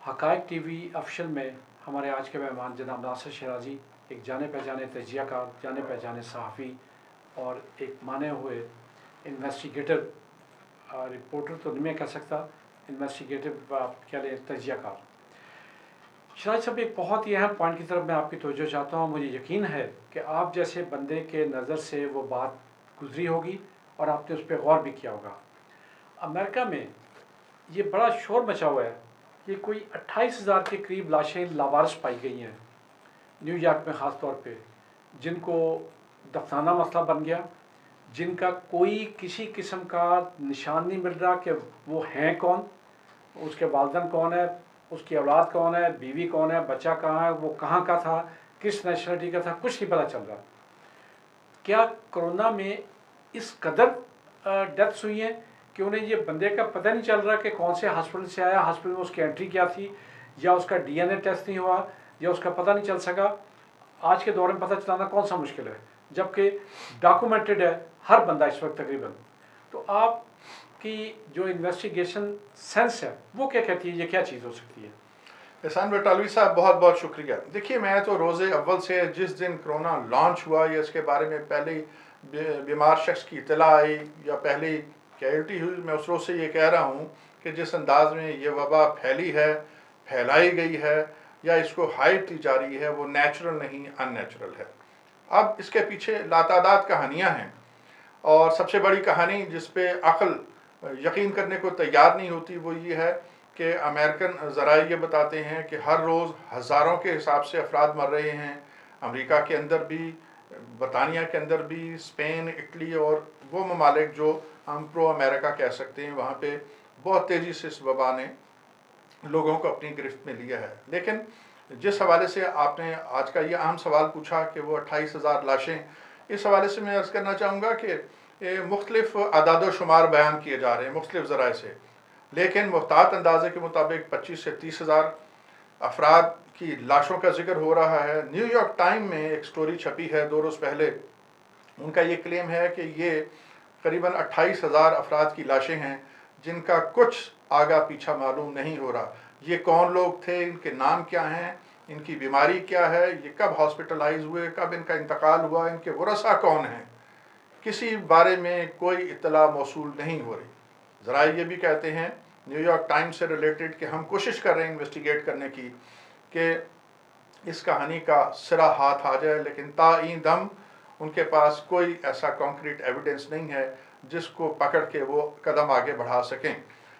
हक़ाइक़ TV official में हमारे आज के मेहमान जनाब नासिर शराजी, एक जाने पहचाने तजियाकार, जाने पहचाने सहाफ़ी और एक माने हुए इन्वेस्टिगेटिव रिपोर्टर तो नहीं मैं कह सकता, इन्वेस्टिगेटिव आप कह लें तजियाकार। शराज साहब, एक बहुत ही अहम पॉइंट की तरफ मैं आपकी तवज्जो चाहता हूँ। मुझे यकीन है कि आप जैसे बंदे के नज़र से वो बात गुजरी होगी और आपने उस पर गौर भी किया होगा। अमेरिका में ये बड़ा शोर मचा हुआ है कि कोई 28,000 के करीब लाशें लावारिस पाई गई हैं न्यूयॉर्क में ख़ास तौर पे, जिनको दफनाना मसला बन गया, जिनका कोई किसी किस्म का निशान नहीं मिल रहा कि वो हैं कौन, उसके वालिदैन कौन है, उसकी औलाद कौन है, बीवी कौन है, बच्चा कहाँ है, वो कहाँ का था, किस नेशनलिटी का था, कुछ नहीं पता चल रहा। क्या कोरोना में इस कदर डेथ्स हुई हैं कि उन्हें ये बंदे का पता नहीं चल रहा कि कौन से हॉस्पिटल से आया, हॉस्पिटल में उसकी एंट्री क्या थी, या उसका डीएनए टेस्ट नहीं हुआ, या उसका पता नहीं चल सका। आज के दौर में पता चलाना कौन सा मुश्किल है, जबकि डॉक्यूमेंटेड है हर बंदा इस वक्त तकरीबन। तो आपकी जो इन्वेस्टिगेशन सेंस है वो क्या कहती है, ये क्या चीज़ हो सकती है? एहसान बटालवी साहब, बहुत बहुत शुक्रिया। देखिए, मैं तो रोज़े अव्वल से जिस दिन कोरोना लॉन्च हुआ या इसके बारे में पहले ही बीमार शख्स की इतला आई या पहले ही कैजुअल्टी हुई, मैं उस रोज़ से ये कह रहा हूँ कि जिस अंदाज में ये वबा फैली है, फैलाई गई है या इसको हाइप दी जा रही है, वो नेचुरल नहीं, अननेचुरल है। अब इसके पीछे लातादाद कहानियाँ हैं, और सबसे बड़ी कहानी जिस पे अक्ल यकीन करने को तैयार नहीं होती वो ये है कि अमेरिकन ज़राए ये बताते हैं कि हर रोज़ हज़ारों के हिसाब से अफराद मर रहे हैं। अमेरिका के अंदर भी, बरतानिया के अंदर भी, स्पेन, इटली और वो ममालिक जो हम प्रो अमेरिका कह सकते हैं, वहाँ पे बहुत तेज़ी से इस वबा ने लोगों को अपनी गिरफ्त में लिया है। लेकिन जिस हवाले से आपने आज का ये अहम सवाल पूछा कि वो 28,000 लाशें, इस हवाले से मैं अर्ज़ करना चाहूँगा कि मुख्तलिफ़ अदाद शुमार बयान किए जा रहे हैं मुख्तलिफ़ ज़राए से, लेकिन मुहतात अंदाजे के मुताबिक 25 से 30,000 अफराद की लाशों का जिक्र हो रहा है। न्यूयॉर्क टाइम में एक स्टोरी छपी है 2 रोज़ पहले, उनका ये क्लेम है कि ये करीबन 28,000 अफराद की लाशें हैं जिनका कुछ आगा पीछा मालूम नहीं हो रहा। ये कौन लोग थे, इनके नाम क्या हैं, इनकी बीमारी क्या है, ये कब हॉस्पिटलाइज हुए, कब इनका इंतकाल हुआ, इनके वरसा कौन हैं, किसी बारे में कोई इत्तला मौसूल नहीं हो रही। ज़रा ये भी कहते हैं न्यूयॉर्क टाइम्स से रिलेटेड कि हम कोशिश कर रहे हैं इन्वेस्टिगेट करने की कि इस कहानी का सिरा हाथ आ जाए, लेकिन ताईं दम उनके पास कोई ऐसा कॉन्क्रीट एविडेंस नहीं है जिसको पकड़ के वो कदम आगे बढ़ा सकें।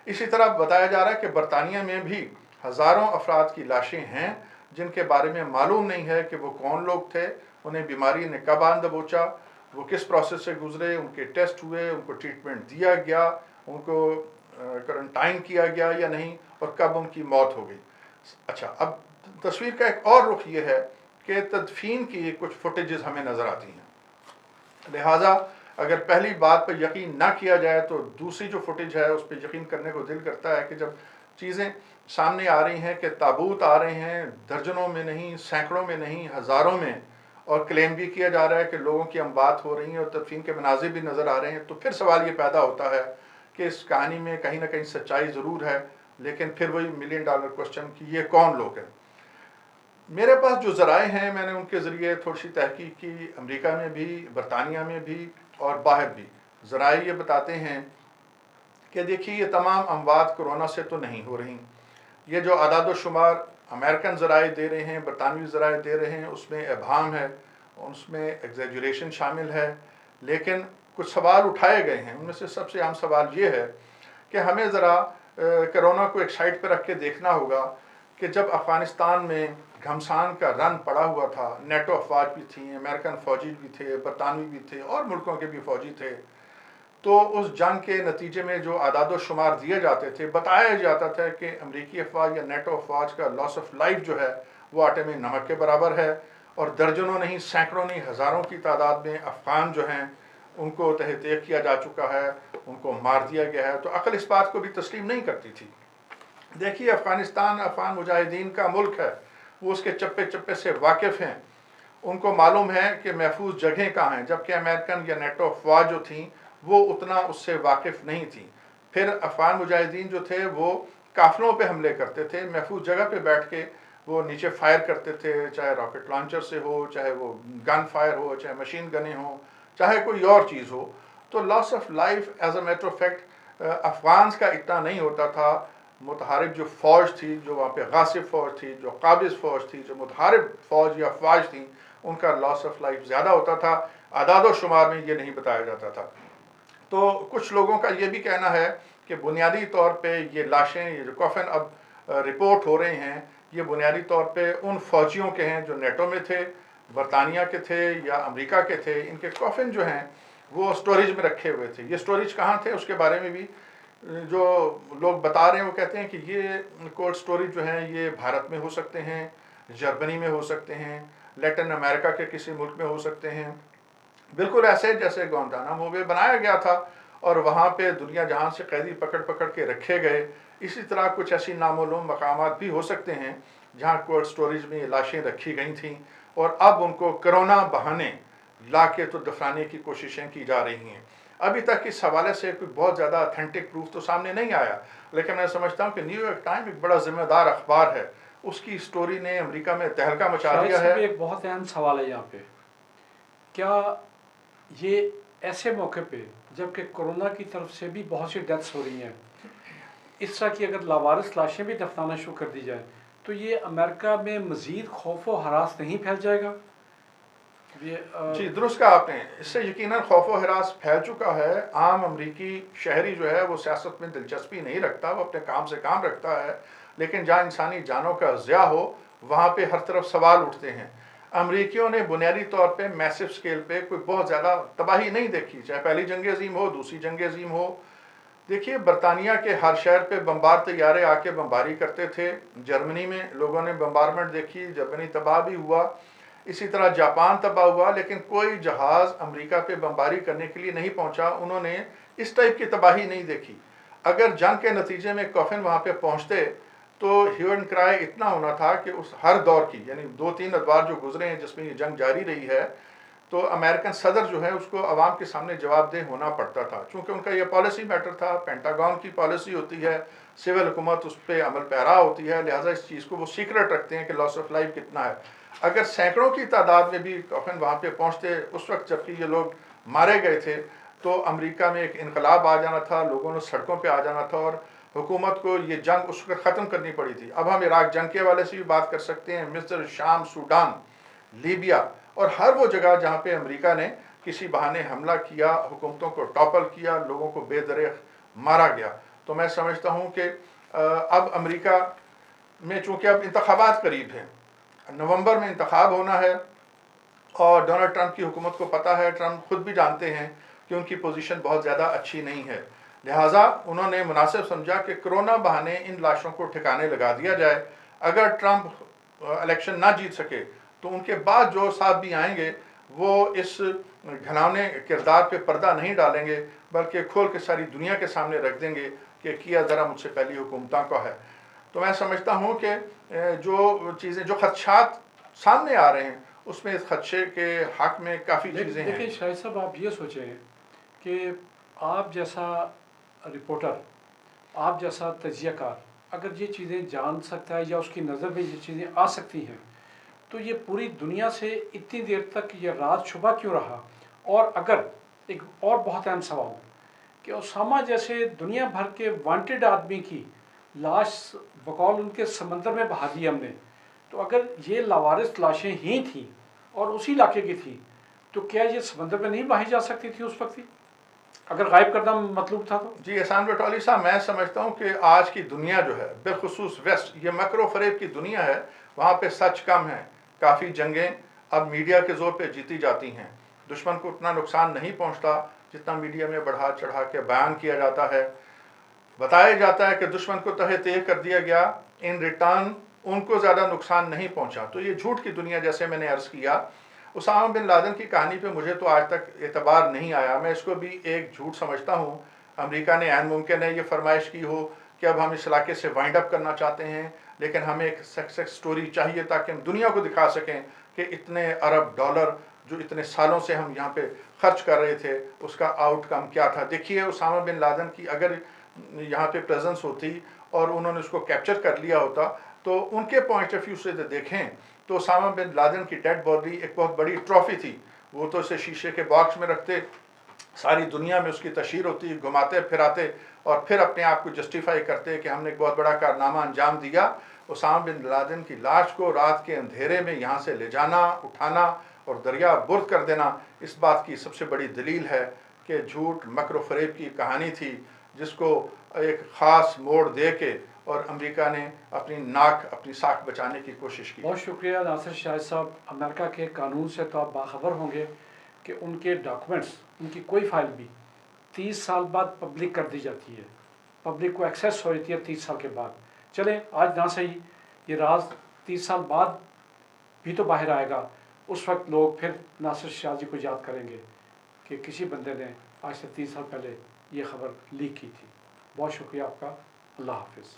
इसी तरह बताया जा रहा है कि बरतानिया में भी हज़ारों अफराद की लाशें हैं जिनके बारे में मालूम नहीं है कि वो कौन लोग थे, उन्हें बीमारी ने कब आन दबोचा, वो किस प्रोसेस से गुजरे, उनके टेस्ट हुए, उनको ट्रीटमेंट दिया गया, उनको क्वारंटाइन किया गया या नहीं, और कब उनकी मौत हो गई। अच्छा, अब तस्वीर का एक और रुख ये है कि तदफीन की कुछ फुटेजेस हमें नज़र आती हैं, लिहाजा अगर पहली बात पर यकीन ना किया जाए तो दूसरी जो फुटेज है उस पर यकीन करने को दिल करता है कि जब चीज़ें सामने आ रही हैं कि ताबूत आ रहे हैं दर्जनों में नहीं, सैकड़ों में नहीं, हज़ारों में, और क्लेम भी किया जा रहा है कि लोगों की अमवात हो रही हैं और तदफीन के मनाजिर भी नज़र आ रहे हैं, तो फिर सवाल ये पैदा होता है कि इस कहानी में कहीं ना कहीं सच्चाई ज़रूर है, लेकिन फिर वही $1 मिलियन क्वेश्चन कि ये कौन लोग हैं। मेरे पास जो ज़राए हैं मैंने उनके ज़रिए थोड़ी सी तहकीक की, अमेरिका में भी, बरतानिया में भी और बाहर भी। ज़राए ये बताते हैं कि देखिए, ये तमाम अमवात कोरोना से तो नहीं हो रही। ये जो आदाद शुमार अमेरिकन ज़राए दे रहे हैं, बरतानवी ज़राए दे रहे हैं, उसमें इबाहम है, उसमें एग्जैजुरेशन शामिल है, लेकिन कुछ सवाल उठाए गए हैं। उनमें से सबसे अहम सवाल ये है कि हमें ज़रा कोरोना को एक साइड पर रख के देखना होगा कि जब अफ़गानिस्तान में घमसान का रन पड़ा हुआ था, नेटो अफवाज भी थी, अमेरिकन फ़ौजी भी थे, बरतानवी भी थे और मुल्कों के भी फ़ौजी थे, तो उस जंग के नतीजे में जो आदाद शुमार दिए जाते थे, बताया जाता था कि अमरीकी अफवाज या नेटो अफवाज का लॉस ऑफ लाइफ जो है वो आटे में नमक के बराबर है, और दर्जनों नहीं, सैकड़ों नहीं, हज़ारों की तादाद में अफ़गान जो हैं उनको तहत किया जा चुका है, उनको मार दिया गया है। तो अक्ल इस बात को भी तस्लीम नहीं करती थी। देखिए, अफ़गानिस्तान अफ़गान मुजाहिदीन का मुल्क है, वो उसके चप्पे चप्पे से वाकिफ़ हैं, उनको मालूम है कि महफूज जगहें कहाँ हैं, जबकि अमेरिकन या नेटो अफवाज जो थी वो उतना उससे वाकिफ़ नहीं थी। फिर अफ़गान मुजाहिदीन जो थे वो काफिलों पे हमले करते थे, महफूज जगह पे बैठ के वो नीचे फायर करते थे, चाहे रॉकेट लॉन्चर से हो, चाहे वो गन फायर हो, चाहे मशीन गनें हो, चाहे कोई और चीज़ हो। तो loss of life as a matter of fact Afghans का इतना नहीं होता था। मुतहारिब जो फ़ौज थी, जो वहाँ पे गासिब फ़ौज थी, जो काबिज़ फ़ौज थी, जो मुतहारिब फ़ौज या अफवाज थी, उनका लॉस ऑफ लाइफ ज़्यादा होता था। आदाद शुमार में ये नहीं बताया जाता था। तो कुछ लोगों का ये भी कहना है कि बुनियादी तौर पे ये लाशें, ये जो कफन अब रिपोर्ट हो रहे हैं, ये बुनियादी तौर पे उन फ़ौजियों के हैं जो नेटो में थे, बरतानिया के थे या अमेरिका के थे। इनके कफन जो हैं वो स्टोरेज में रखे हुए थे। ये स्टोरेज कहाँ थे उसके बारे में भी जो लोग बता रहे हैं वो कहते हैं कि ये कोल्ड स्टोरेज जो हैं ये भारत में हो सकते हैं, जर्मनी में हो सकते हैं, लैटिन अमेरिका के किसी मुल्क में हो सकते हैं, बिल्कुल ऐसे जैसे गुआंतानामो बे बनाया गया था और वहाँ पे दुनिया जहां से कैदी पकड़ पकड़ के रखे गए। इसी तरह कुछ ऐसी नामालूम मकामात भी हो सकते हैं जहाँ कोल्ड स्टोरेज में ये लाशें रखी गई थीं और अब उनको कोरोना बहाने ला के तो दफनाने की कोशिशें की जा रही हैं। अभी तक इस हवाले से कोई बहुत ज़्यादा अथेंटिक प्रूफ तो सामने नहीं आया, लेकिन मैं समझता हूँ कि न्यूयॉर्क टाइम एक बड़ा जिम्मेदार अखबार है। उसकी स्टोरी ने अमेरिका में तहलका मचा दिया है। एक बहुत अहम सवाल है यहाँ पे, क्या ये ऐसे मौके पे जबकि कोरोना की तरफ से भी बहुत सी डेथ्स हो रही हैं, इस तरह की अगर लावारिस लाशें भी दफनाना शुरू कर दी जाए तो ये अमेरिका में मज़ीद खौफ व हरास नहीं फैल जाएगा? जी दुरुस्त कहा आपने। इससे यकीनन खौफ व हरास फैल चुका है। आम अमरीकी शहरी जो है वो सियासत में दिलचस्पी नहीं रखता, वो अपने काम से काम रखता है, लेकिन जहाँ इंसानी जानों का ज़िया हो वहाँ पे हर तरफ सवाल उठते हैं। अमरीकियों ने बुनियादी तौर पे मैसिव स्केल पे कोई बहुत ज़्यादा तबाही नहीं देखी, चाहे पहली जंग अज़ीम हो, दूसरी जंग अज़ीम हो। देखिए बरतानिया के हर शहर पे बम्बार तैयारे आके बमबारी करते थे। जर्मनी में लोगों ने बम्बारमेंट देखी, जर्मनी तबाह भी हुआ। इसी तरह जापान तबाह हुआ, लेकिन कोई जहाज़ अमेरिका पे बमबारी करने के लिए नहीं पहुंचा। उन्होंने इस टाइप की तबाही नहीं देखी। अगर जंग के नतीजे में कॉफिन वहाँ पे पहुँचते तो ह्यू एंड क्राई इतना होना था कि उस हर दौर की, यानी 2-3 अदवार जो गुजरे हैं जिसमें ये जंग जारी रही है, तो अमेरिकन सदर जो है उसको अवाम के सामने जवाबदेह होना पड़ता था। चूँकि उनका ये पॉलिसी मैटर था, पेंटागन की पॉलिसी होती है, सिविल हुकूमत उस पर अमल पैरा होती है, लिहाजा इस चीज़ को वो सीक्रेट रखते हैं कि लॉस ऑफ लाइफ कितना है। अगर सैकड़ों की तादाद में भी कफन वहाँ पे पहुँचते उस वक्त जबकि ये लोग मारे गए थे, तो अमेरिका में एक इनकलाब आ जाना था, लोगों ने सड़कों पे आ जाना था और हुकूमत को ये जंग उस वक्त ख़त्म करनी पड़ी थी। अब हम इराक जंग के हवाले से भी बात कर सकते हैं, मिस्र, शाम, सूडान, लीबिया और हर वो जगह जहाँ पे अमेरिका ने किसी बहाने हमला किया, हुकूमतों को टॉपल किया, लोगों को बेदरेख मारा गया। तो मैं समझता हूँ कि अब अमेरिका में चूँकि अब इंतखाबात करीब हैं, नवंबर में इंतखाब होना है और डोनाल्ड ट्रंप की हुकूमत को पता है, ट्रंप खुद भी जानते हैं कि उनकी पोजीशन बहुत ज़्यादा अच्छी नहीं है। लिहाजा उन्होंने मुनासिब समझा कि कोरोना बहाने इन लाशों को ठिकाने लगा दिया जाए। अगर ट्रंप इलेक्शन ना जीत सके तो उनके बाद जो साहब भी आएंगे वो इस घिनौने किरदार पे पर्दा नहीं डालेंगे, बल्कि खोल के सारी दुनिया के सामने रख देंगे कि किया ज़रा मुझसे पहली हुकूमतों का है। तो मैं समझता हूँ कि जो चीज़ें, जो खदशात सामने आ रहे हैं, उसमें इस खदशे के हक़ में काफ़ी चीज़ें हैं। लेकिन शाहिद साहब आप ये सोचें कि आप जैसा रिपोर्टर, आप जैसा तजियाकार अगर ये चीज़ें जान सकता है या उसकी नज़र में ये चीज़ें आ सकती हैं, तो ये पूरी दुनिया से इतनी देर तक ये राज छुपा क्यों रहा? और अगर एक और बहुत अहम सवाल कि ओसामा जैसे दुनिया भर के वांटेड आदमी की लाश बकौल उनके समंदर में बहा दी हमने, तो अगर ये लावारिस लाशें ही थी और उसी इलाके की थी, तो क्या ये समंदर में नहीं बहाई जा सकती थी उस वक्त ही, अगर गायब करना मतलूब था तो? जी एहसान बटौली साहब, मैं समझता हूँ कि आज की दुनिया जो है, बिलखुसूस वेस्ट, ये मकरो फरेब की दुनिया है। वहाँ पे सच कम है। काफ़ी जंगें अब मीडिया के ज़ोर पे जीती जाती हैं। दुश्मन को उतना नुकसान नहीं पहुँचता जितना मीडिया में बढ़ा चढ़ा के बयान किया जाता है। बताया जाता है कि दुश्मन को तहे तहे कर दिया गया, इन रिटर्न उनको ज़्यादा नुकसान नहीं पहुँचा। तो ये झूठ की दुनिया, जैसे मैंने अर्ज़ किया, उसामा बिन लादेन की कहानी पे मुझे तो आज तक एतबार नहीं आया। मैं इसको भी एक झूठ समझता हूँ। अमेरिका ने ऐन मुमकिन है ये फरमाइश की हो कि अब हम इस इलाके से वाइंड अप करना चाहते हैं, लेकिन हमें एक सक्सेस स्टोरी चाहिए ताकि हम दुनिया को दिखा सकें कि इतने अरब डॉलर जो इतने सालों से हम यहाँ पे खर्च कर रहे थे, उसका आउटकम क्या था। देखिए उसामा बिन लादेन की अगर यहाँ पे प्रेजेंस होती اور انہوں نے اس کو کیپچر کر لیا ہوتا تو ان کے پوائنٹ آف ویو سے دیکھیں تو اسامہ بن لادن کی ڈیڈ باڈی ایک بہت بڑی ٹرافی تھی. وہ تو اسے شیشے کے باکس میں رکھتے, ساری دنیا میں اس کی تشہیر ہوتی, گھماتے پھراتے اور پھر اپنے آپ کو جسٹیفائی کرتے کہ ہم نے ایک بہت بڑا کارنامہ انجام دیا. اسامہ بن لادن کی لاش کو رات کے اندھیرے میں یہاں سے لے جانا, اٹھانا اور دریا برد کر دینا اس بات کی سب سے بڑی دلیل ہے کہ جھوٹ مکر و فریب کی کہانی تھی جس کو ایک خاص موڑ دے کے اور امریکہ نے اپنی ناک اپنی ساکھ بچانے کی کوشش کی. بہت شکریہ ناصر شاہد صاحب. امریکہ کے قانون سے تو آپ باخبر ہوں گے کہ ان کے ڈاکومنٹس, ان کی کوئی فائل بھی 30 سال بعد پبلک کر دی جاتی ہے, پبلک کو ایکسیس ہو جاتی ہے 30 سال کے بعد. چلیں آج نہ صحیح, یہ راز 30 سال بعد بھی تو باہر آئے گا. اس وقت لوگ پھر ناصر شاہ جی کو یاد کریں گے کہ کسی بندے نے آج سے 30 سال پہلے یہ خبر لیک کی تھی. بہت شکریہ آپ کا. اللہ حافظ.